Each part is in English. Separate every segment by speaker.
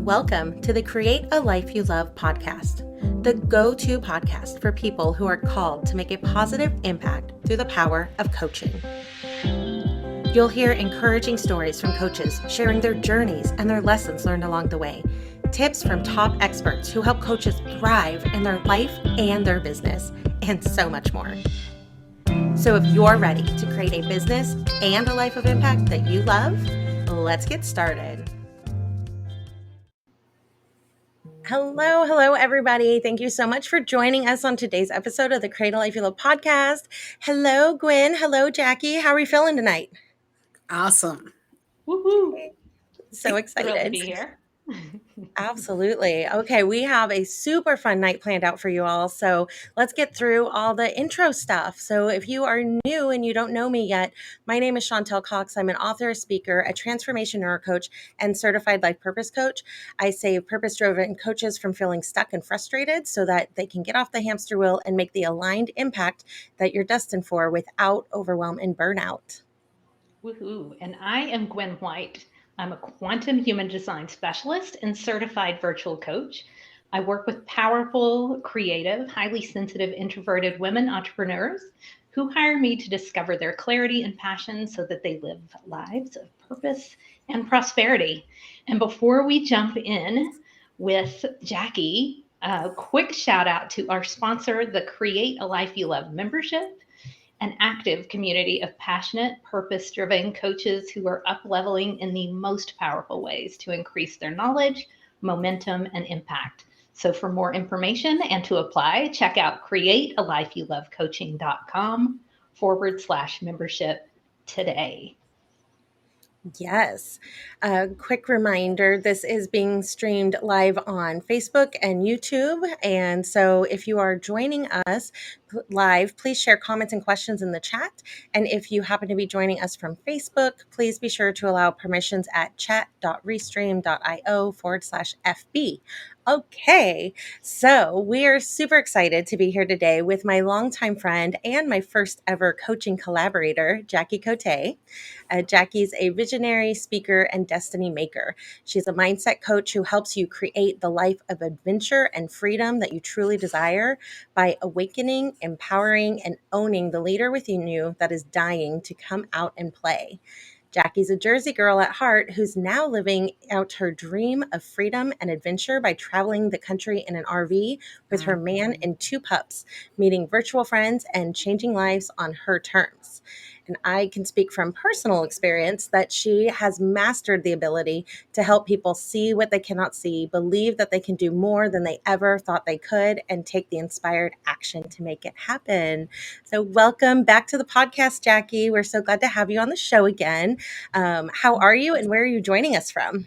Speaker 1: Welcome to the Create a Life You Love podcast, the go-to podcast for people who are called to make a positive impact through the power of coaching. You'll hear encouraging stories from coaches sharing their journeys and their lessons learned along the way, tips from top experts who help coaches thrive in their life and their business, and so much more. So if you're ready to create a business and a life of impact that you love, let's get started. Hello, everybody. Thank you so much for joining us on today's episode of the Create a Life You Love podcast. Hello, Gwen. Hello, Jackie. How are we feeling tonight?
Speaker 2: Awesome.
Speaker 3: Woohoo.
Speaker 1: So excited.
Speaker 3: Thrilled to be here.
Speaker 1: Absolutely. Okay, we have a super fun night planned out for you all. So let's get through all the intro stuff. So if you are new and you don't know me yet, my name is Chantel Cox. I'm an author, a speaker, a transformation neurocoach, and certified life purpose coach. I save purpose-driven coaches from feeling stuck and frustrated so that they can get off the hamster wheel and make the aligned impact that you're destined for without overwhelm and burnout.
Speaker 3: Woohoo. And I am Gwen White. I'm a quantum human design specialist and certified virtual coach. I work with powerful, creative, highly sensitive, introverted women entrepreneurs who hire me to discover their clarity and passion so that they live lives of purpose and prosperity. And before we jump in with Jackie, a quick shout out to our sponsor, the Create a Life You Love membership, an active community of passionate, purpose-driven coaches who are up-leveling in the most powerful ways to increase their knowledge, momentum, and impact. So for more information and to apply, check out createalifeyoulovecoaching.com/membership today.
Speaker 1: Yes. A quick reminder, this is being streamed live on Facebook and YouTube. And so if you are joining us live, please share comments and questions in the chat. And if you happen to be joining us from Facebook, please be sure to allow permissions at chat.restream.io/FB. Okay, so we are super excited to be here today with my longtime friend and my first ever coaching collaborator, Jackie Cote. Jackie's a visionary speaker and destiny maker. She's a mindset coach who helps you create the life of adventure and freedom that you truly desire by awakening, empowering, and owning the leader within you that is dying to come out and play. Jackie's a Jersey girl at heart who's now living out her dream of freedom and adventure by traveling the country in an RV with her man and 2 pups, meeting virtual friends and changing lives on her terms. And I can speak from personal experience that she has mastered the ability to help people see what they cannot see, believe that they can do more than they ever thought they could, and take the inspired action to make it happen. So welcome back to the podcast, Jackie. We're so glad to have you on the show again. How are you and where are you joining us from?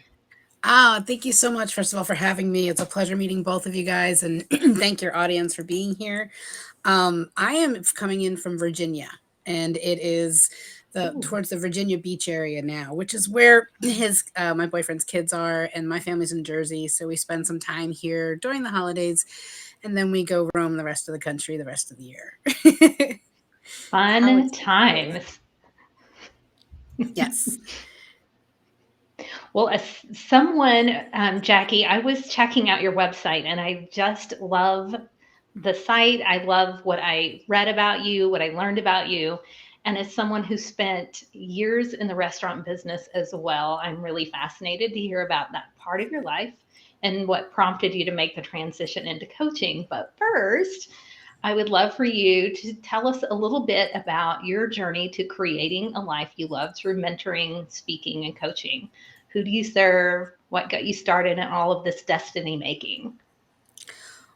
Speaker 2: Thank you so much, first of all, for having me. It's a pleasure meeting both of you guys, and thank your audience for being here. I am coming in from Virginia, and it is towards the Virginia Beach area now, which is where my boyfriend's kids are, and my family's in Jersey, so we spend some time here during the holidays, and then we go roam the rest of the country the rest of the year.
Speaker 3: Fun times.
Speaker 2: Yes.
Speaker 3: Well, as someone, Jackie, I was checking out your website and I just love the site. I love what I read about you, what I learned about you. And as someone who spent years in the restaurant business as well, I'm really fascinated to hear about that part of your life and what prompted you to make the transition into coaching. But first, I would love for you to tell us a little bit about your journey to creating a life you love through mentoring, speaking, and coaching. Who do you serve? What got you started in all of this destiny making?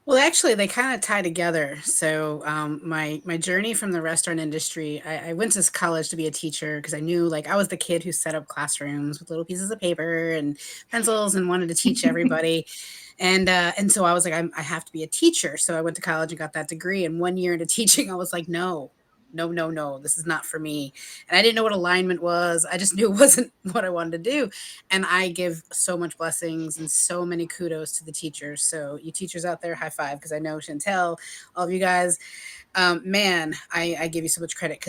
Speaker 2: Well, actually, they kind of tie together. So my journey from the restaurant industry, I went to college to be a teacher because I knew I was the kid who set up classrooms with little pieces of paper and pencils and wanted to teach everybody. And so I was like, I have to be a teacher. So I went to college and got that degree. And 1 year into teaching, I was like, no, no, this is not for me. And I didn't know what alignment was. I just knew it wasn't what I wanted to do. And I give so much blessings and so many kudos to the teachers. So you teachers out there, high five, because I know Chantel, all of you guys, man, I give you so much credit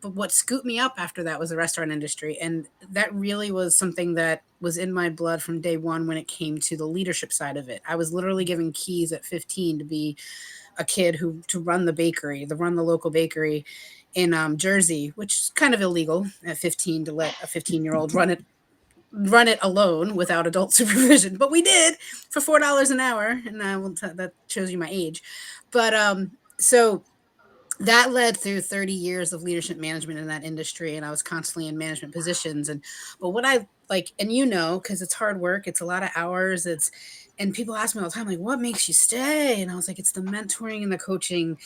Speaker 2: but what scooped me up after that was the restaurant industry. And that really was something that was in my blood from day one when it came to the leadership side of it. I was literally given keys at 15 to be a kid to run the local bakery in Jersey, which is kind of illegal at 15 to let a 15-year-old run it alone without adult supervision. But we did for $4 an hour, and that shows you my age. But so that led through 30 years of leadership management in that industry, and I was constantly in management positions. But what I like, and because it's hard work, it's a lot of hours, and people ask me all the time, like, what makes you stay? And I was like, it's the mentoring and the coaching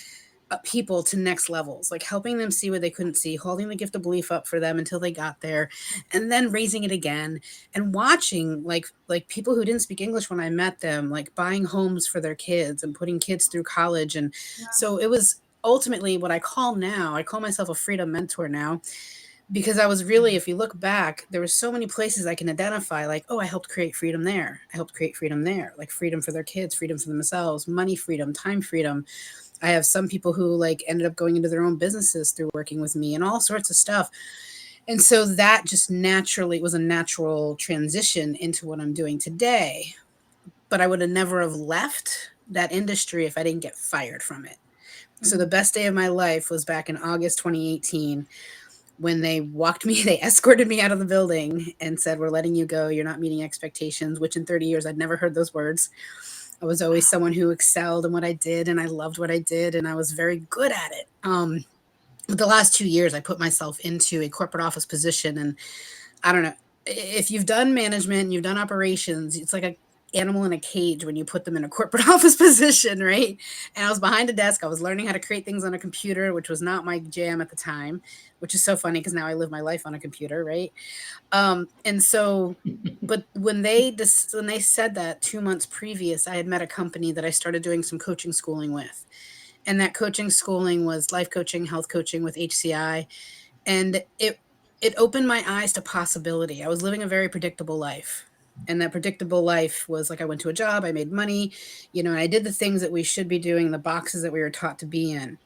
Speaker 2: people to next levels, like helping them see what they couldn't see, holding the gift of belief up for them until they got there, and then raising it again, and watching like people who didn't speak English when I met them, like buying homes for their kids and putting kids through college. And so it was ultimately what I call myself a freedom mentor now, because I was really, if you look back, there were so many places I can identify, like, oh, I helped create freedom there. I helped create freedom there, like freedom for their kids, freedom for themselves, money freedom, time freedom. I have some people who like ended up going into their own businesses through working with me and all sorts of stuff. And so that just naturally was a natural transition into what I'm doing today. But I would have never have left that industry if I didn't get fired from it. So the best day of my life was back in August 2018 when they escorted me out of the building and said, we're letting you go. You're not meeting expectations, which in 30 years, I'd never heard those words. I was always someone who excelled in what I did, and I loved what I did, and I was very good at it. The last 2 years, I put myself into a corporate office position, and I don't know, if you've done management and you've done operations, it's like an animal in a cage when you put them in a corporate office position, right? And I was behind a desk. I was learning how to create things on a computer, which was not my jam at the time, which is so funny because now I live my life on a computer, right? And so, but when they said that 2 months previous, I had met a company that I started doing some coaching schooling with. And that coaching schooling was life coaching, health coaching with HCI. And it opened my eyes to possibility. I was living a very predictable life. And that predictable life was like, I went to a job, I made money, and I did the things that we should be doing, the boxes that we were taught to be in.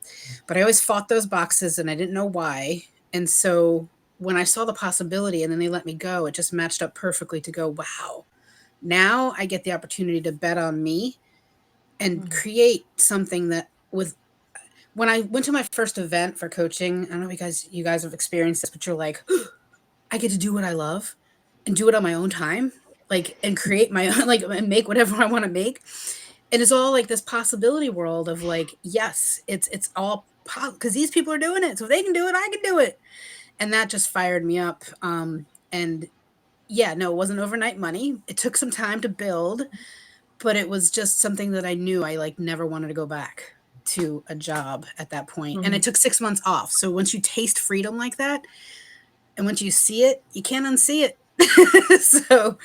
Speaker 2: But I always fought those boxes and I didn't know why. And so when I saw the possibility and then they let me go, it just matched up perfectly to go, wow, now I get the opportunity to bet on me and create something that when I went to my first event for coaching, I don't know if you guys have experienced this, but you're like, oh, I get to do what I love and do it on my own time, like, and create my own, like, and make whatever I want to make. And it's all like this possibility world of like, yes, it's all because these people are doing it. So if they can do it, I can do it. And that just fired me up. And yeah, no, it wasn't overnight money. It took some time to build, but it was just something that I knew I like never wanted to go back to a job at that point. And I took 6 months off. So once you taste freedom like that, and once you see it, you can't unsee it. So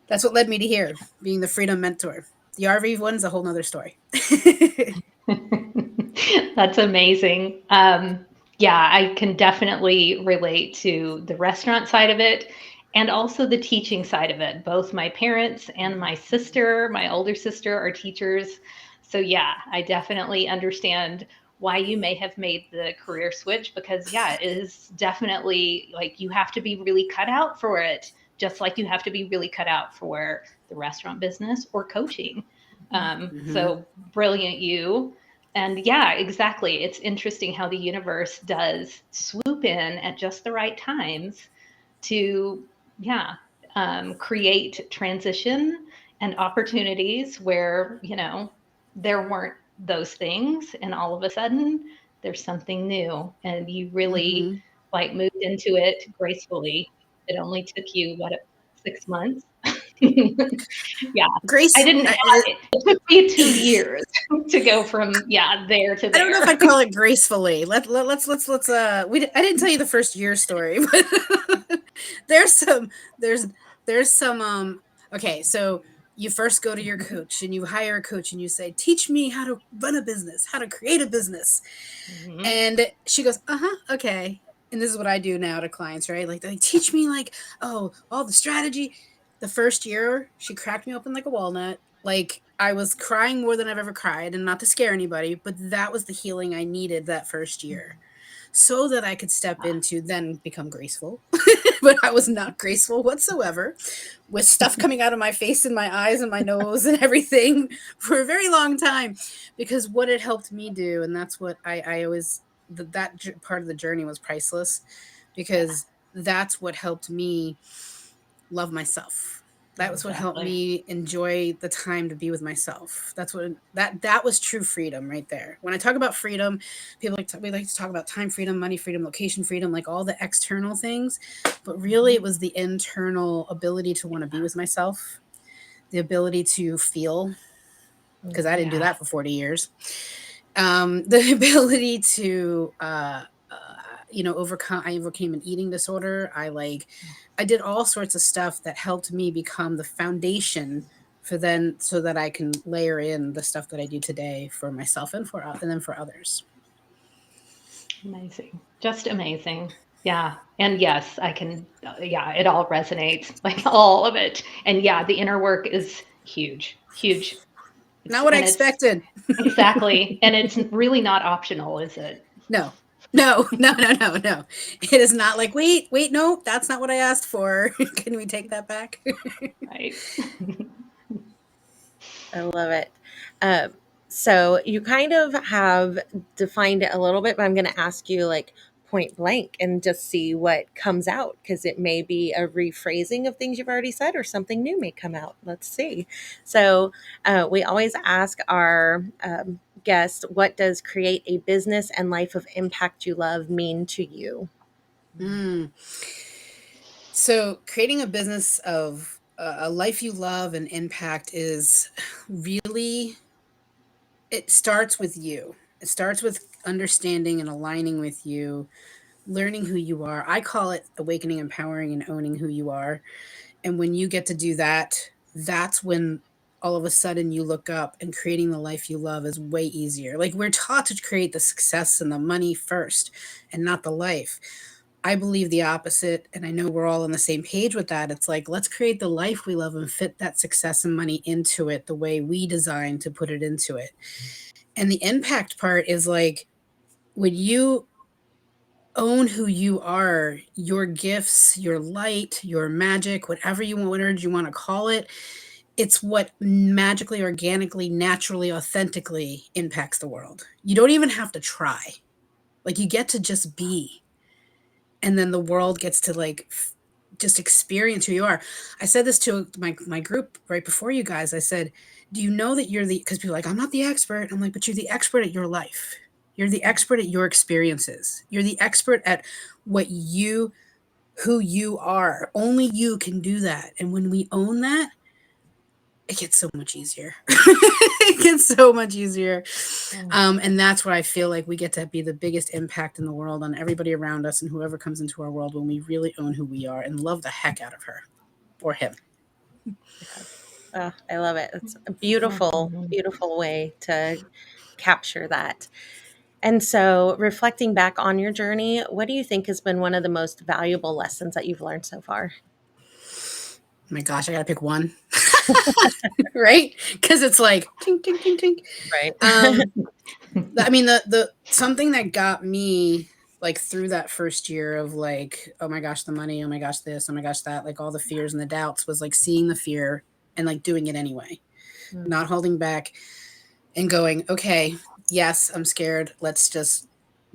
Speaker 2: that's what led me to here, being the freedom mentor. The RV one's a whole nother story.
Speaker 3: That's amazing. Yeah, I can definitely relate to the restaurant side of it and also the teaching side of it. Both my parents and my sister, my older sister, are teachers. So, yeah, I definitely understand why you may have made the career switch because, yeah, it is definitely like you have to be really cut out for it, just like you have to be really cut out for the restaurant business or coaching. So brilliant, you. And yeah, exactly. It's interesting how the universe does swoop in at just the right times to, yeah, create transition and opportunities where, there weren't those things. And all of a sudden, there's something new. And you really like moved into it gracefully. It only took you, 6 months? Yeah,
Speaker 2: Grace,
Speaker 3: I didn't have it. It took me 2 years to go from there to there.
Speaker 2: I don't know if I'd call it gracefully. Let's I didn't tell you the first year story, but there's some okay, so you first go to your coach and you hire a coach and you say, teach me how to run a business, how to create a business.
Speaker 3: Mm-hmm.
Speaker 2: And she goes, okay. And this is what I do now to clients, right? Like, they teach me, like, oh, all the strategy. The first year, she cracked me open like a walnut. Like, I was crying more than I've ever cried, and not to scare anybody, but that was the healing I needed that first year, so that I could step into then become graceful. But I was not graceful whatsoever, with stuff coming out of my face and my eyes and my nose and everything for a very long time. Because what it helped me do, and that's what I always, that part of the journey was priceless,
Speaker 3: Yeah,
Speaker 2: because that's what helped me love myself. That was what helped
Speaker 3: exactly.
Speaker 2: me enjoy the time to be with myself. That's what, that was true freedom right there. When I talk about freedom, people we like to talk about time freedom, money freedom, location freedom, like all the external things, but really
Speaker 3: Mm-hmm.
Speaker 2: it was the internal ability to want to be with myself, the ability to feel, because I didn't do
Speaker 3: Yeah.
Speaker 2: that for 40 years. The ability to overcome. I overcame an eating disorder. I did all sorts of stuff that helped me become the foundation for then, so that I can layer in the stuff that I do today for myself and then for others.
Speaker 3: Amazing. Just amazing. Yeah. And yes, I can, yeah, it all resonates, like all of it. And yeah, the inner work is huge, huge.
Speaker 2: Not what I
Speaker 3: And it's
Speaker 2: expected.
Speaker 3: exactly, and it's really not optional, is it?
Speaker 2: No. No, no, no, no, no. It is not like, wait, no, that's not what I asked for. Can we take that back?
Speaker 3: Right.
Speaker 1: I love it. Um, so you kind of have defined it a little bit, but I'm going to ask you like point blank and just see what comes out because it may be a rephrasing of things you've already said or something new may come out. Let's see. So we always ask our guests, what does create a business and life of impact you love mean to you?
Speaker 2: Mm. So, creating a business of a life you love and impact is really, it starts with you. It starts with understanding and aligning with you, learning who you are. I call it awakening, empowering, and owning who you are. And when you get to do that, that's when all of a sudden you look up and creating the life you love is way easier. Like, we're taught to create the success and the money first and not the life. I believe the opposite, and I know we're all on the same page with that. It's like, let's create the life we love and fit that success and money into it the way we designed to put it into it. And the impact part is like, when you own who you are, your gifts, your light, your magic, whatever you want, whatever you want to call it, it's what magically, organically, naturally, authentically impacts the world. You don't even have to try. Like, you get to just be, and then the world gets to like just experience who you are. I said this to my group right before you guys. I said, "Do you know that you're the?" Because people are like, "I'm not the expert." I'm like, "But you're the expert at your life. You're the expert at your experiences. You're the expert at what you, who you are. Only you can do that. And when we own that, it gets so much easier. It gets so much easier.
Speaker 3: Mm.
Speaker 2: And that's what I feel like we get to be the biggest impact in the world on everybody around us and whoever comes into our world, when we really own who we are and love the heck out of her or him.
Speaker 1: Yes. Oh, I love it. It's a beautiful,
Speaker 3: Mhm.
Speaker 1: beautiful way to capture that. And so, reflecting back on your journey, what do you think has been one of the most valuable lessons that you've learned so far?
Speaker 2: Oh my gosh, I gotta pick one. Right? Because it's like tink, tink, tink, tink.
Speaker 1: Right.
Speaker 2: Um, I mean, the something that got me like through that first year of like, oh my gosh, the money, oh my gosh, this, oh my gosh, that, like all the fears and the doubts, was like seeing the fear and like doing it anyway,
Speaker 1: Mm,
Speaker 2: not holding back and going, okay, yes, I'm scared. Let's just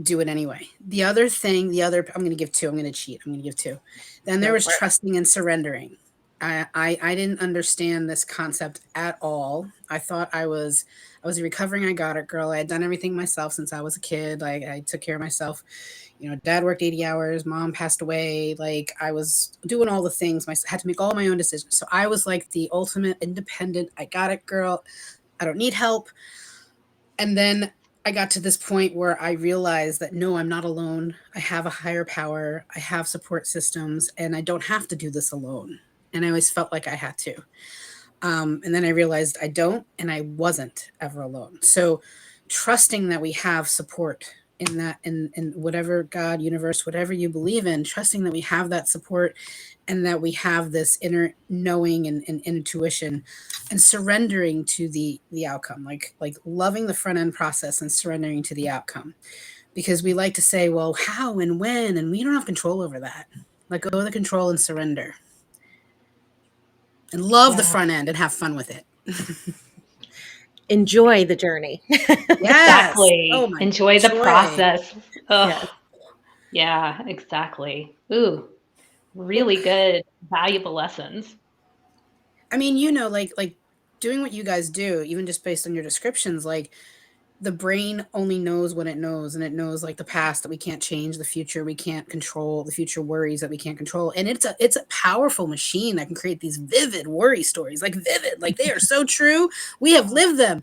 Speaker 2: do it anyway. I'm going to give two. I'm going to cheat. I'm going to give two. Then there
Speaker 1: go
Speaker 2: was
Speaker 1: for it.
Speaker 2: trusting and surrendering. I didn't understand this concept at all. I was a recovering I got it girl. I had done everything myself since I was a kid. Like, I took care of myself. Dad worked 80 hours, mom passed away. Like, I was doing all the things. I had to make all my own decisions. So I was like the ultimate independent I got it girl. I don't need help. And then I got to this point where I realized that no, I'm not alone. I have a higher power. I have support systems, and I don't have to do this alone. And I always felt like I had to. And then I realized I don't, and I wasn't ever alone. So trusting that we have support in that, in whatever God, universe, whatever you believe in, trusting that we have that support and that we have this inner knowing and intuition, and surrendering to the outcome, like loving the front end process and surrendering to the outcome. Because we like to say, well, how and when, and we don't have control over that. Let go of the control and surrender, and love the
Speaker 3: Yeah,
Speaker 2: front end and have fun with it.
Speaker 1: Enjoy the journey.
Speaker 2: Yes. Oh
Speaker 3: exactly.
Speaker 2: my
Speaker 3: Enjoy the
Speaker 2: joy.
Speaker 3: process. Oh,
Speaker 1: Yes.
Speaker 3: yeah, exactly. Ooh,
Speaker 2: Well,
Speaker 3: really good, valuable lessons.
Speaker 2: I mean, like doing what you guys do, even just based on your descriptions, like the brain only knows what it knows, and it knows like the past that we can't change, the future we can't control, the future worries that we can't control. And it's a powerful machine that can create these vivid worry stories, like vivid, like they are so true. We have
Speaker 3: Oh,
Speaker 2: lived them.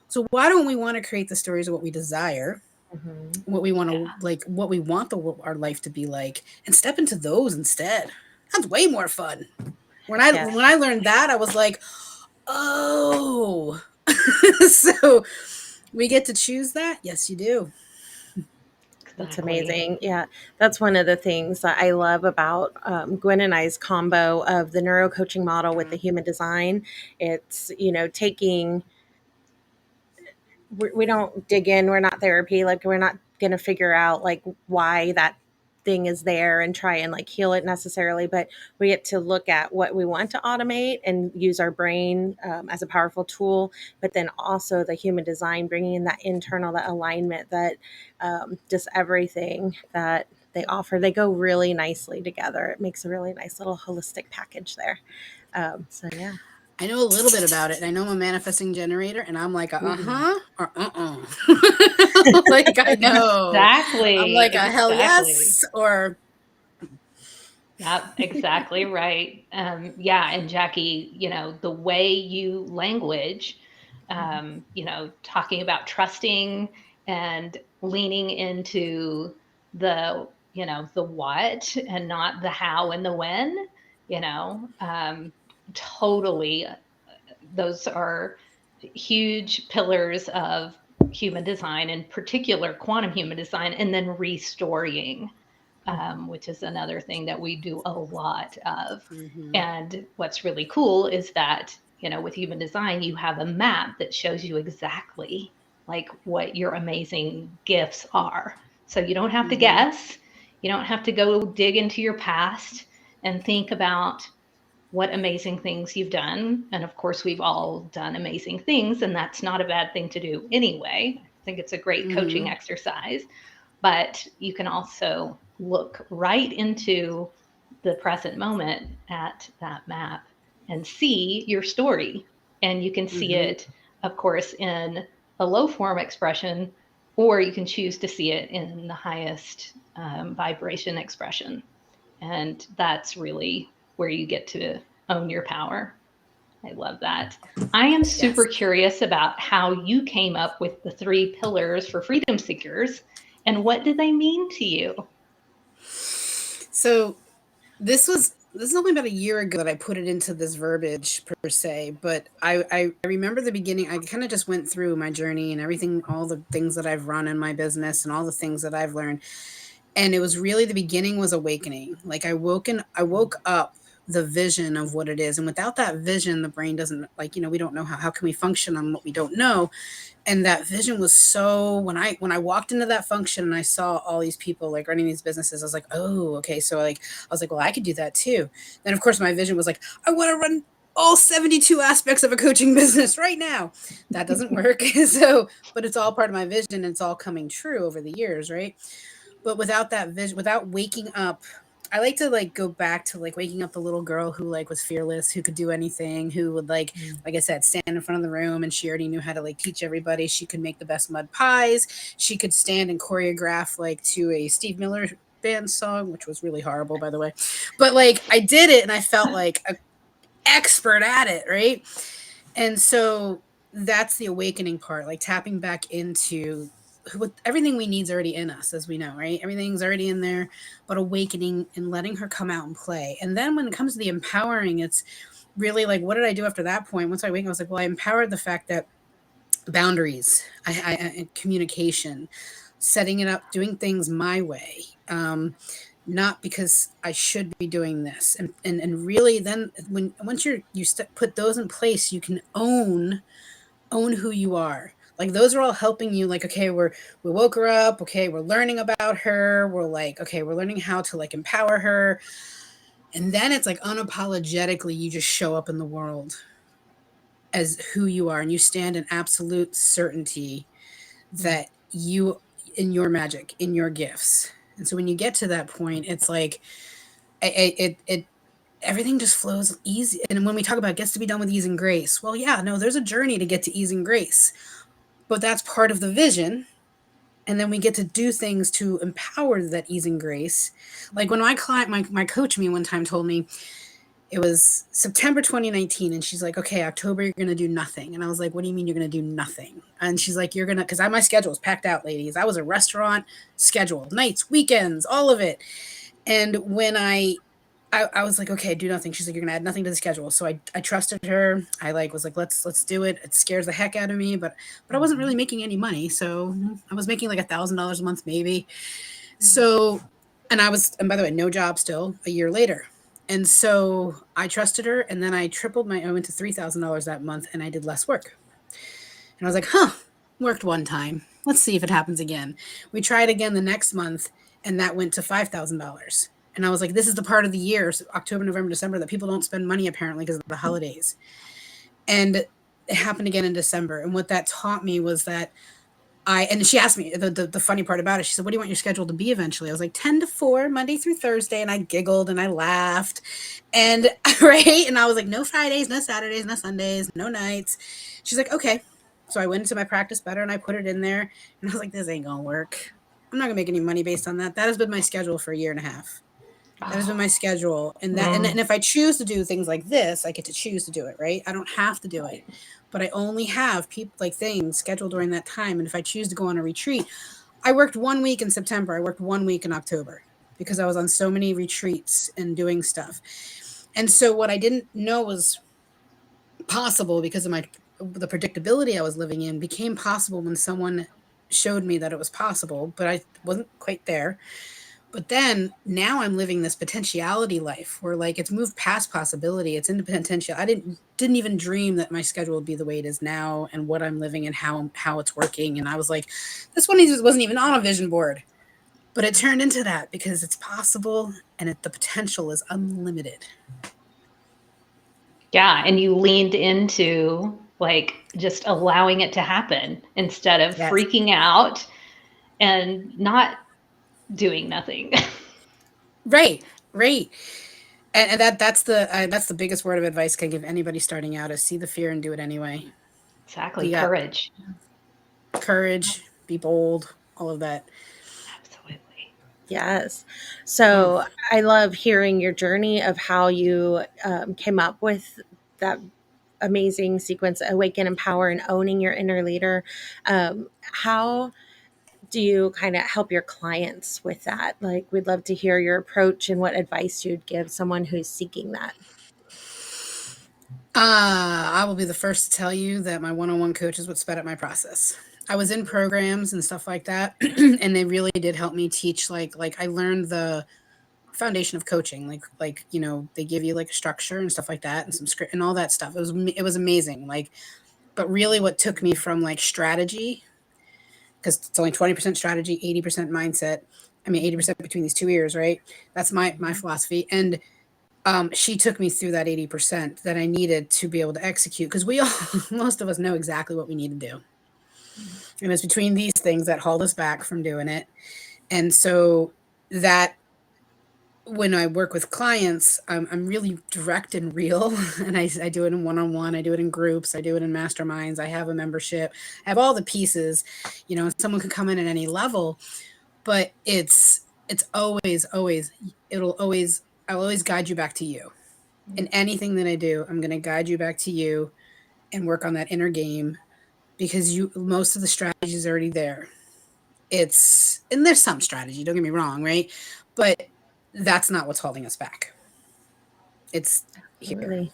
Speaker 2: So why don't we want to create the stories of what we desire,
Speaker 1: Mhm.
Speaker 2: what we want
Speaker 3: yeah.
Speaker 2: to like, what we want our life to be like, and step into those instead? That's way more fun. When
Speaker 1: Heck
Speaker 2: I
Speaker 1: yes.
Speaker 2: when I learned that, I was like, oh, so we get to choose that. Yes, you do.
Speaker 1: That's
Speaker 3: Exactly.
Speaker 1: amazing. Yeah, that's one of the things that I love about Gwen and I's combo of the neuro coaching model with the human design. It's, taking, we don't dig in, we're not therapy, like, we're not going to figure out like why that thing is there and try and like heal it necessarily, but we get to look at what we want to automate and use our brain as a powerful tool, but then also the human design, bringing in that internal, that alignment, that just everything that they offer, they go really nicely together. It makes a really nice little holistic package there. So yeah.
Speaker 2: I know a little bit about it. I know I'm a manifesting generator, and I'm like a
Speaker 1: Ooh.
Speaker 2: uh-huh or uh-uh. Like I know. I'm
Speaker 3: Exactly.
Speaker 2: like a hell
Speaker 3: Exactly.
Speaker 2: yes or
Speaker 3: Yep, exactly right. Yeah, and Jackie, the way you language, talking about trusting and leaning into the what and not the how and the when, you know, um, totally. Those are huge pillars of human design, in particular quantum human design, and then restoring, which is another thing that we do a lot of.
Speaker 2: mm-hmm.
Speaker 3: And what's really cool is that, with human design, you have a map that shows you exactly like what your amazing gifts are. So you don't have to
Speaker 2: Mm-hmm.
Speaker 3: guess, you don't have to go dig into your past and think about what amazing things you've done. And of course, we've all done amazing things, and that's not a bad thing to do anyway. I think it's a great coaching
Speaker 2: Mm-hmm.
Speaker 3: exercise, but you can also look right into the present moment at that map and see your story. And you can see
Speaker 2: Mm-hmm.
Speaker 3: it, of course, in a low form expression, or you can choose to see it in the highest vibration expression. And that's really where you get to own your power. I love that. I am super
Speaker 2: Yes.
Speaker 3: curious about how you came up with the three pillars for freedom seekers and what did they mean to you?
Speaker 2: So this is only about a year ago that I put it into this verbiage per se, but I remember the beginning. I kind of just went through my journey and everything, all the things that I've run in my business and all the things that I've learned. And it was really, the beginning was awakening. Like I woke up the vision of what it is. And without that vision, the brain doesn't, like, we don't know how can we function on what we don't know. And that vision was so, when I walked into that function and I saw all these people like running these businesses, I was like, oh, okay. So like I was like, well, I could do that too. Then of course my vision was like, I want to run all 72 aspects of a coaching business right now. That doesn't work. So, but it's all part of my vision and it's all coming true over the years, right? But without that vision, without waking up, I like to like go back to like waking up the little girl who like was fearless, who could do anything, who would like I said, stand in front of the room, and she already knew how to like teach everybody. She could make the best mud pies. She could stand and choreograph like to a Steve Miller band song, which was really horrible, by the way. But like I did it and I felt like an expert at it, right? And so that's the awakening part, like tapping back into what everything we need is already in us, as we know, right? Everything's already in there, but awakening and letting her come out and play. And then when it comes to the empowering, really like, what did I do after that point? Once I awakened, I was like, well, I empowered the fact that boundaries, communication, setting it up, doing things my way, not because I should be doing this, and really, then when once put those in place, you can own who you are. Like those are all helping you. Like, okay, we woke her up. Okay, we're learning about her. We're like, okay, we're learning how to like empower her, and then it's like unapologetically, you just show up in the world as who you are, and you stand in absolute certainty that you in your magic, in your gifts. And so when you get to that point, it's like it everything just flows easy. And when we talk about gets to be done with ease and grace, well, yeah, no, there's a journey to get to ease and grace, but that's part of the vision. And then we get to do things to empower that ease and grace. Like when my client, my coach me one time told me, it was September 2019, and she's like, okay, October, you're going to do nothing. And I was like, what do you mean you're going to do nothing? And she's like, you're going to, because my schedule was packed out, ladies. I was a restaurant schedule, nights, weekends, all of it. And when I was like, okay, do nothing. She's like, you're gonna add nothing to the schedule. So I trusted her. I like was like, let's do it. It scares the heck out of me, but I wasn't really making any money. So I was making like $1,000 a month, maybe. So, and by the way, no job still a year later. And so I trusted her, and then I went to $3,000 that month, and I did less work. And I was like, huh, worked one time. Let's see if it happens again. We tried again the next month, and that went to $5,000. And I was like, this is the part of the year, so October, November, December, that people don't spend money apparently because of the holidays. And it happened again in December. And what that taught me was that and she asked me the funny part about it. She said, what do you want your schedule to be eventually? I was like 10 to 4, Monday through Thursday. And I giggled and I laughed. And right. And I was like, no Fridays, no Saturdays, no Sundays, no nights. She's like, okay. So I went into my practice better and I put it in there. And I was like, this ain't going to work. I'm not going to make any money based on that. That has been my schedule for a year and a half. That has been my schedule. And if I choose to do things like this, I get to choose to do it, right? I don't have to do it. But I only have people like things scheduled during that time. And if I choose to go on a retreat, I worked 1 week in September. I worked 1 week in October because I was on so many retreats and doing stuff. And so what I didn't know was possible because of the predictability I was living in became possible when someone showed me that it was possible, but I wasn't quite there. But then now I'm living this potentiality life where like it's moved past possibility. It's into potential. I didn't even dream that my schedule would be the way it is now and what I'm living and how it's working. And I was like, this one wasn't even on a vision board. But it turned into that because it's possible and the potential is unlimited.
Speaker 3: Yeah, and you leaned into like just allowing it to happen instead of
Speaker 2: Yes.
Speaker 3: freaking out and not doing nothing.
Speaker 2: Right. Right. And that's the biggest word of advice I can give anybody starting out is see the fear and do it anyway.
Speaker 3: Exactly,
Speaker 2: You got
Speaker 3: courage.
Speaker 2: courage, be bold, all of that.
Speaker 3: Absolutely.
Speaker 1: Yes.
Speaker 2: Mm.
Speaker 1: So I love hearing your journey of how you came up with that amazing sequence, Awaken, Empower, and owning your inner leader. How do you kind of help your clients with that? Like, we'd love to hear your approach and what advice you'd give someone who's seeking that.
Speaker 2: I will be the first to tell you that my one-on-one coach is what sped up my process. I was in programs and stuff like that, and they really did help me teach. Like I learned the foundation of coaching. Like they give you like a structure and stuff like that, and some script and all that stuff. It was amazing. Like, but really, what took me from like strategy, because it's only 20% strategy, 80% mindset. I mean, 80% between these two ears, right? That's my philosophy. And she took me through that 80% that I needed to be able to execute because we all, most of us know exactly what we need to do. And it's between these things that hold us back from doing it. And so that when I work with clients, I'm really direct and real. And I do it in one-on-one. I do it in groups. I do it in masterminds. I have a membership. I have all the pieces, someone can come in at any level, but it's always, I'll always guide you back to you. In anything that I do, I'm going to guide you back to you and work on that inner game because most of the strategy is already there. And there's some strategy, don't get me wrong, right? But that's not what's holding us back. It's here.
Speaker 1: Absolutely.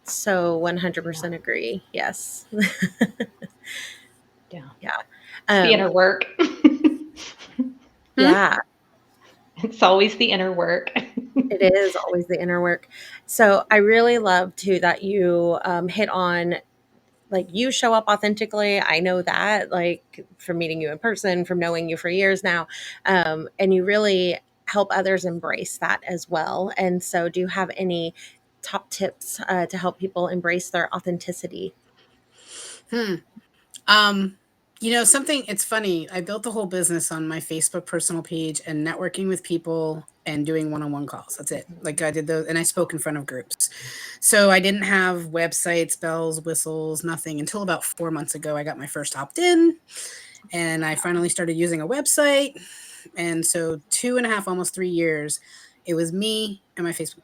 Speaker 1: So 100% agree. Yes.
Speaker 3: Yeah.
Speaker 1: Yeah.
Speaker 3: It's the inner work.
Speaker 1: Yeah.
Speaker 3: It's always the inner work.
Speaker 1: It is always the inner work. So I really love too that you hit on, like, you show up authentically. I know that, like, from meeting you in person, from knowing you for years now, and you really help others embrace that as well. And so, do you have any top tips to help people embrace their authenticity?
Speaker 2: Um, something, it's funny. I built the whole business on my Facebook personal page and networking with people and doing one-on-one calls. That's it. Like I did those, and I spoke in front of groups. So I didn't have websites, bells, whistles, nothing until about 4 months ago. I got my first opt-in and I finally started using a website. And so 2.5, almost 3 years, it was me and my Facebook.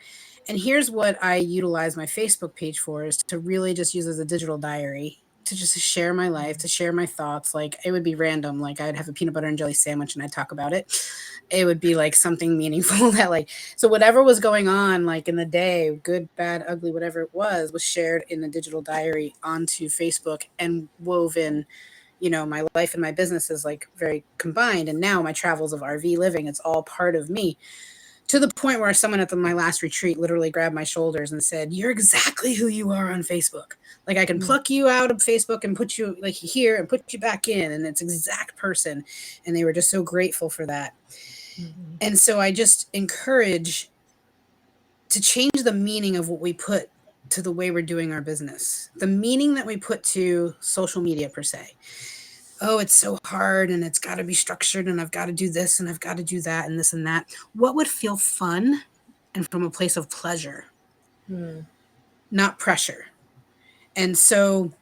Speaker 2: And here's what I utilize my Facebook page for, is to really just use as a digital diary, to just share my life, to share my thoughts. Like it would be random. Like I'd have a peanut butter and jelly sandwich and I'd talk about it. It would be like something meaningful that, like, so whatever was going on, like in the day, good, bad, ugly, whatever it was shared in a digital diary onto Facebook and woven, my life and my business is like very combined. And now my travels of RV living, it's all part of me, to the point where someone at my last retreat literally grabbed my shoulders and said, "You're exactly who you are on Facebook. Like I can pluck you out of Facebook and put you like here and put you back in, and it's exact person." And they were just so grateful for that.
Speaker 3: Mhm.
Speaker 2: And so I just encourage to change the meaning of what we put to the way we're doing our business, the meaning that we put to social media per se. Oh, it's so hard and it's got to be structured and I've got to do this and I've got to do that and this and that. What would feel fun and from a place of pleasure,
Speaker 1: Hmm.
Speaker 2: not pressure? And so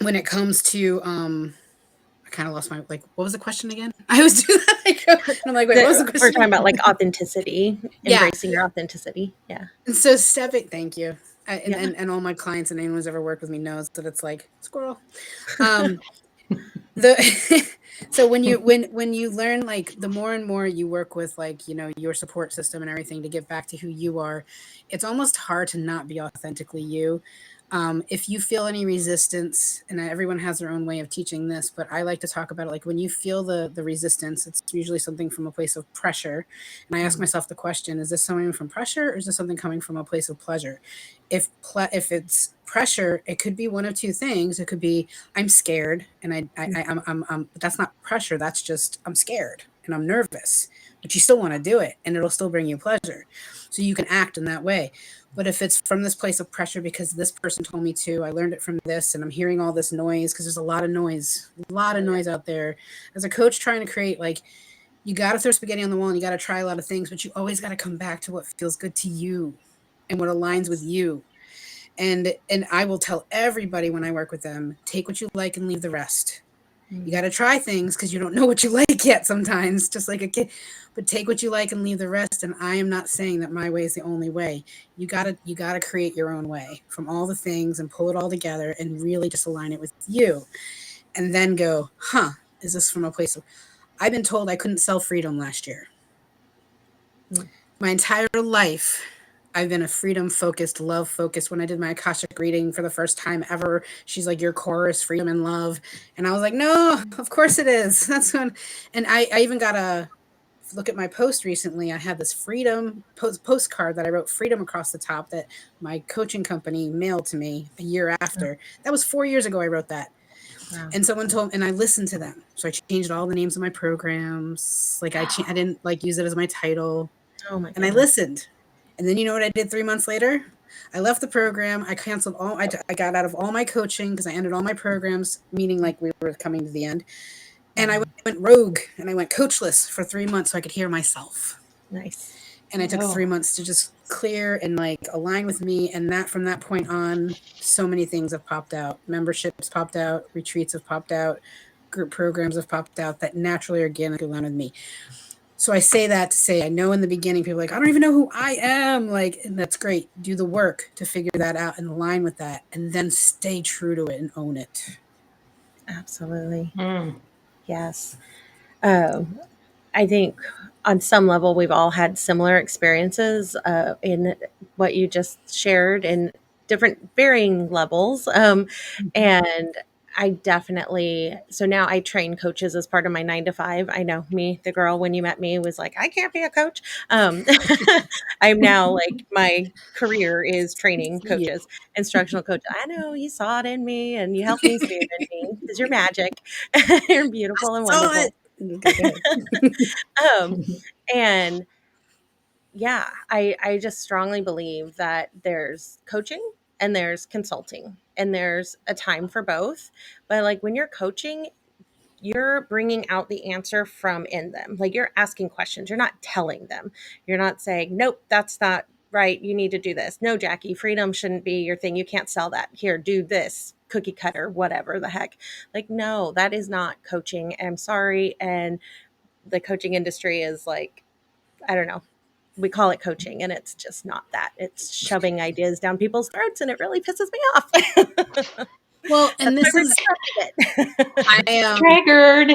Speaker 2: when it comes to, I kind of lost my, like, what was the question again? I was doing that. And I'm like, wait, what was the
Speaker 1: We're
Speaker 2: question
Speaker 1: talking about
Speaker 2: again?
Speaker 1: like authenticity,
Speaker 2: Yeah.
Speaker 1: embracing your authenticity. Yeah.
Speaker 2: And so stepping, thank you. And,
Speaker 1: Yeah.
Speaker 2: and all my clients and anyone who's ever worked with me knows that it's like squirrel. Um, the so when you learn, like, the more and more you work with, like, your support system and everything to get back to who you are, it's almost hard to not be authentically you. If you feel any resistance, and everyone has their own way of teaching this, but I like to talk about it, like when you feel the resistance, it's usually something from a place of pressure. And I ask myself the question, is this something from pressure or is this something coming from a place of pleasure? If it's pressure, it could be one of two things. It could be, I'm scared, and but that's not pressure. That's just, I'm scared and I'm nervous, but you still want to do it, and it'll still bring you pleasure. So you can act in that way. But if it's from this place of pressure because this person told me to, I learned it from this, and I'm hearing all this noise, because there's a lot of noise out there. As a coach trying to create, like, you got to throw spaghetti on the wall and you got to try a lot of things, but you always got to come back to what feels good to you and what aligns with you. And I will tell everybody when I work with them, take what you like and leave the rest. You got to try things because you don't know what you like yet sometimes, just like a kid. But take what you like and leave the rest. And I am not saying that my way is the only way. You gotta create your own way from all the things and pull it all together and really just align it with you. And then go, is this from a place of, I've been told I couldn't sell freedom last year.
Speaker 1: Mm.
Speaker 2: My entire life, I've been a freedom focused, love focused. When I did my Akashic reading for the first time ever, she's like, your core is freedom and love. And I was like, no, of course it is. That's when, and I even got a look at my post recently. I had this freedom postcard that I wrote freedom across the top that my coaching company mailed to me a year after. That was 4 years ago I wrote that.
Speaker 1: Wow.
Speaker 2: And someone told, and I listened to them. So I changed all the names of my programs. Like I didn't like use it as my title,
Speaker 1: Oh my
Speaker 2: and I
Speaker 1: goodness.
Speaker 2: listened. And then you know what I did 3 months later? I left the program. I canceled all. I got out of all my coaching because I ended all my programs, meaning like we were coming to the end. And I went rogue and I went coachless for 3 months so I could hear myself.
Speaker 1: Nice.
Speaker 2: And I took
Speaker 3: Oh.
Speaker 2: 3 months to just clear and like align with me. And that from that point on, so many things have popped out. Memberships popped out, retreats have popped out, group programs have popped out that naturally, organically align with me. So I say that to say, I know in the beginning people are like, I don't even know who I am. Like, and that's great. Do the work to figure that out and align with that, and then stay true to it and own it.
Speaker 1: Absolutely.
Speaker 3: Mm.
Speaker 1: Yes. Um, I think on some level we've all had similar experiences in what you just shared in different varying levels.
Speaker 2: Mhm.
Speaker 1: And I definitely, so now I train coaches as part of my 9 to 5. I know me, the girl when you met me was like, I can't be a coach. Um, I'm now like, my career is training
Speaker 2: Yeah.
Speaker 1: coaches, instructional coach. I know you saw it in me and you helped me see it in me because you're magic. You're beautiful and
Speaker 2: Saw it.
Speaker 1: wonderful.
Speaker 2: Okay, go ahead.
Speaker 1: Um, and yeah, I just strongly believe that there's coaching and there's consulting and there's a time for both. But like when you're coaching, you're bringing out the answer from in them. Like you're asking questions. You're not telling them. You're not saying, "Nope, that's not right. You need to do this." No, Jackie, freedom shouldn't be your thing. You can't sell that. Here, do this. Cookie cutter, whatever the heck. Like no, that is not coaching. I'm sorry, and the coaching industry is like, I don't know, we call it coaching and it's just not that. It's shoving ideas down people's throats and it really pisses me off.
Speaker 2: Well, and
Speaker 1: That's why
Speaker 2: this
Speaker 1: we're
Speaker 2: is
Speaker 1: disrupting it.
Speaker 2: I
Speaker 3: Triggered.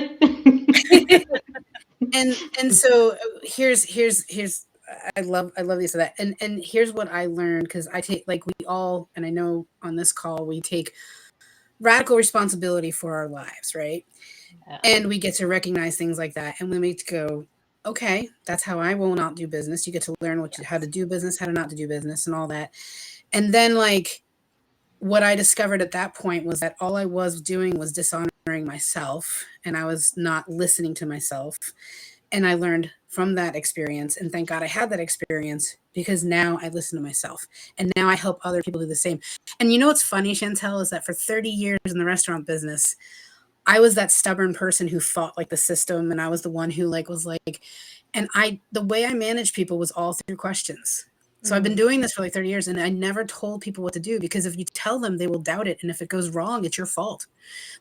Speaker 2: and so here's I love these of that and here's what I learned because I take like we all and I know on this call we take radical responsibility for our lives, right?
Speaker 3: Yeah.
Speaker 2: And we get to recognize things like that and we make to go, okay, that's how I will not do business. You get to learn how to
Speaker 1: Yes.
Speaker 2: do business, how to not to do business, and all that. And then like what I discovered at that point was that all I was doing was dishonoring myself and I was not listening to myself. And I learned from that experience. And thank God I had that experience because now I listen to myself and now I help other people do the same. And you know what's funny, Chantel, is that for 30 years in the restaurant business, I was that stubborn person who fought like the system and I was the one who like was like and I the way I managed people was all through questions. So I've been
Speaker 1: Mm,
Speaker 2: doing this for like 30 years and I never told people what to do because if you tell them they will doubt it and if it goes wrong it's your fault.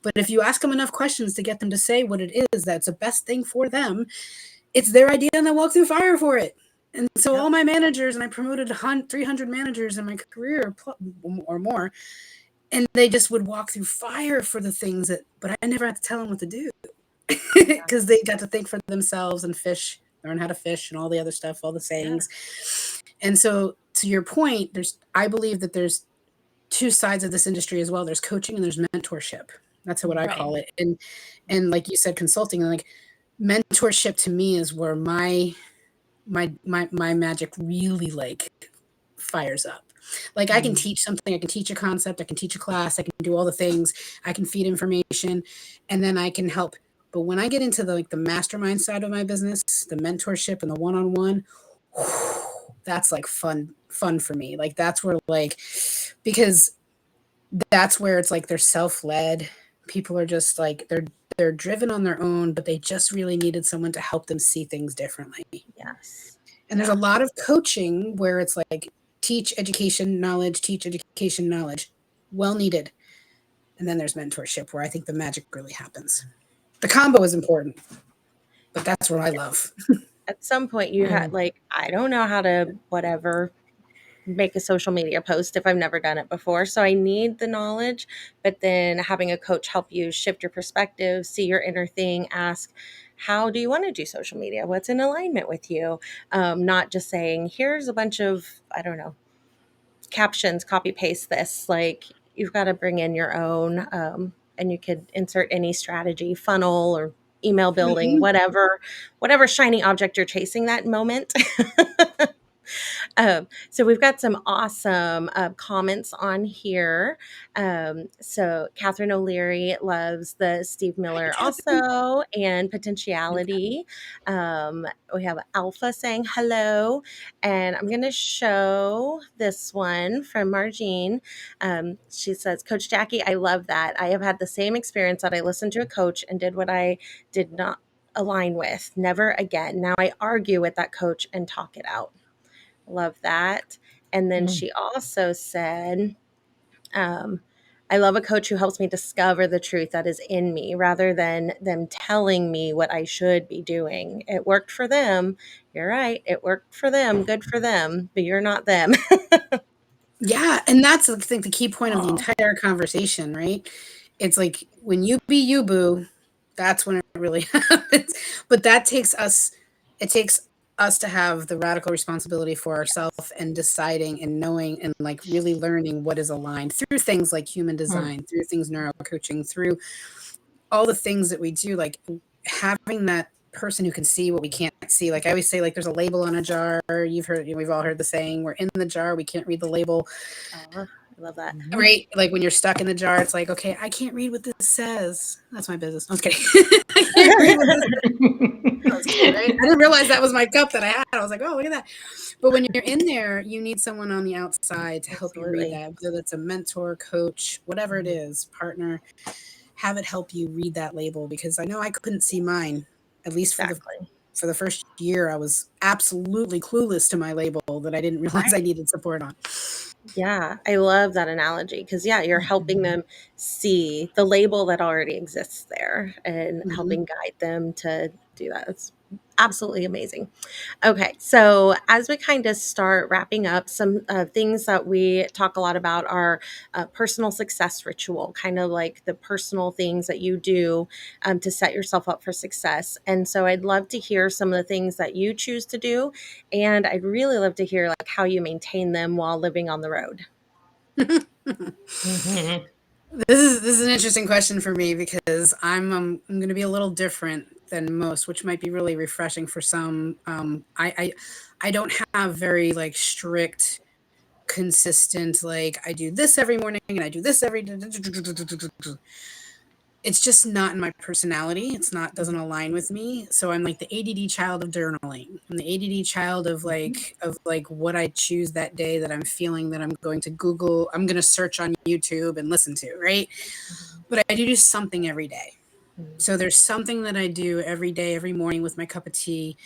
Speaker 2: But if you ask them enough questions to get them to say what it is that's the best thing for them, it's their idea and they walk through fire for it. And so
Speaker 1: yep.
Speaker 2: all my managers and I promoted 300 managers in my career or more and they just would walk through fire for the things that but I never had to tell them what to do because they got to think for themselves and fish, learn how to fish and all the other stuff, all the
Speaker 1: Yeah.
Speaker 2: sayings. And so to your point, I believe that there's two sides of this industry as well. There's coaching and there's mentorship. That's what I
Speaker 3: Right.
Speaker 2: call it. And like you said, consulting and like mentorship to me is where my magic really like fires up. Like I can
Speaker 1: Mm,
Speaker 2: teach something, I can teach a concept, I can teach a class, I can do all the things, I can feed information, and then I can help. But when I get into the like the mastermind side of my business, the mentorship and the one-on-one, that's like fun for me. Like that's where like because that's where it's like they're self-led. People are just like they're driven on their own, but they just really needed someone to help them see things differently.
Speaker 1: yes.
Speaker 2: And there's a
Speaker 1: Yeah.
Speaker 2: lot of coaching where it's like teach education knowledge, well needed. And then there's mentorship where I think the magic really happens. The combo is important, but that's what I love.
Speaker 1: At some point you had
Speaker 3: Mm.
Speaker 1: like, I don't know how to whatever make a social media post if I've never done it before. So I need the knowledge, but then having a coach help you shift your perspective, see your inner thing, ask, how do you want to do social media? What's in alignment with you? Not just saying, here's a bunch of, I don't know, captions, copy paste this. Like you've got to bring in your own, and you could insert any strategy, funnel or email building,
Speaker 2: Mm-hmm.
Speaker 1: whatever shiny object you're chasing that moment. So we've got some awesome comments on here. So Catherine O'Leary loves the Steve Miller also and potentiality. We have Alpha saying hello, and I'm going to show this one from Margine. She says, Coach Jackie, I love that. I have had the same experience that I listened to a coach and did what I did not align with. Never again. Now I argue with that coach and talk it out. Love that. And then
Speaker 3: Mm.
Speaker 1: she also said, um, I love a coach who helps me discover the truth that is in me rather than them telling me what I should be doing. It worked for them. You're right. It worked for them. Good for them, but you're not them.
Speaker 2: Yeah, and that's I think the key point of the
Speaker 3: Aw.
Speaker 2: entire conversation, right? It's like when you be you, boo, that's when it really happens. But that takes us it takes us to have the radical responsibility for ourselves and deciding and knowing and like really learning what is aligned through things like human design, through things neuro coaching, through all the things that we do, like having that person who can see what we can't see. Like I always say, like there's a label on a jar. You've heard, we've all heard the saying, we're in the jar, we can't read the label.
Speaker 1: I love that.
Speaker 2: Right? Like when you're stuck in the jar, it's like, okay, I can't read what this says. That's my business. I'm kidding. I can't read what this says. That was cute, right? I didn't realize that was my cup that I had. I was like, oh, look at that. But when you're in there, you need someone on the outside to help you read that, whether that's a mentor, coach, whatever it is, partner, have it help you read that label, because I know I couldn't see mine, at least for the first year. I was absolutely clueless to my label that I didn't realize I needed support on.
Speaker 1: Yeah, I love that analogy because, yeah, you're helping them see the label that already exists there and helping guide them to do that. It's absolutely amazing. Okay, so as we kind of start wrapping up, some things that we talk a lot about are personal success ritual, kind of like the personal things that you do to set yourself up for success. And so I'd love to hear some of the things that you choose to do, and I'd really love to hear like how you maintain them while living on the road.
Speaker 2: This is an interesting question for me because I'm going to be a little different than most, which might be really refreshing for some. I don't have very like strict, consistent, like I do this every morning and I do this every. It's just not in my personality. It's not, doesn't align with me. So I'm like the ADD child of journaling. I'm the ADD child of like what I choose that day that I'm feeling that I'm going to Google. I'm going to search on YouTube and listen to, right? But I do something every day. So there's something that I do every day, every morning with my cup of tea.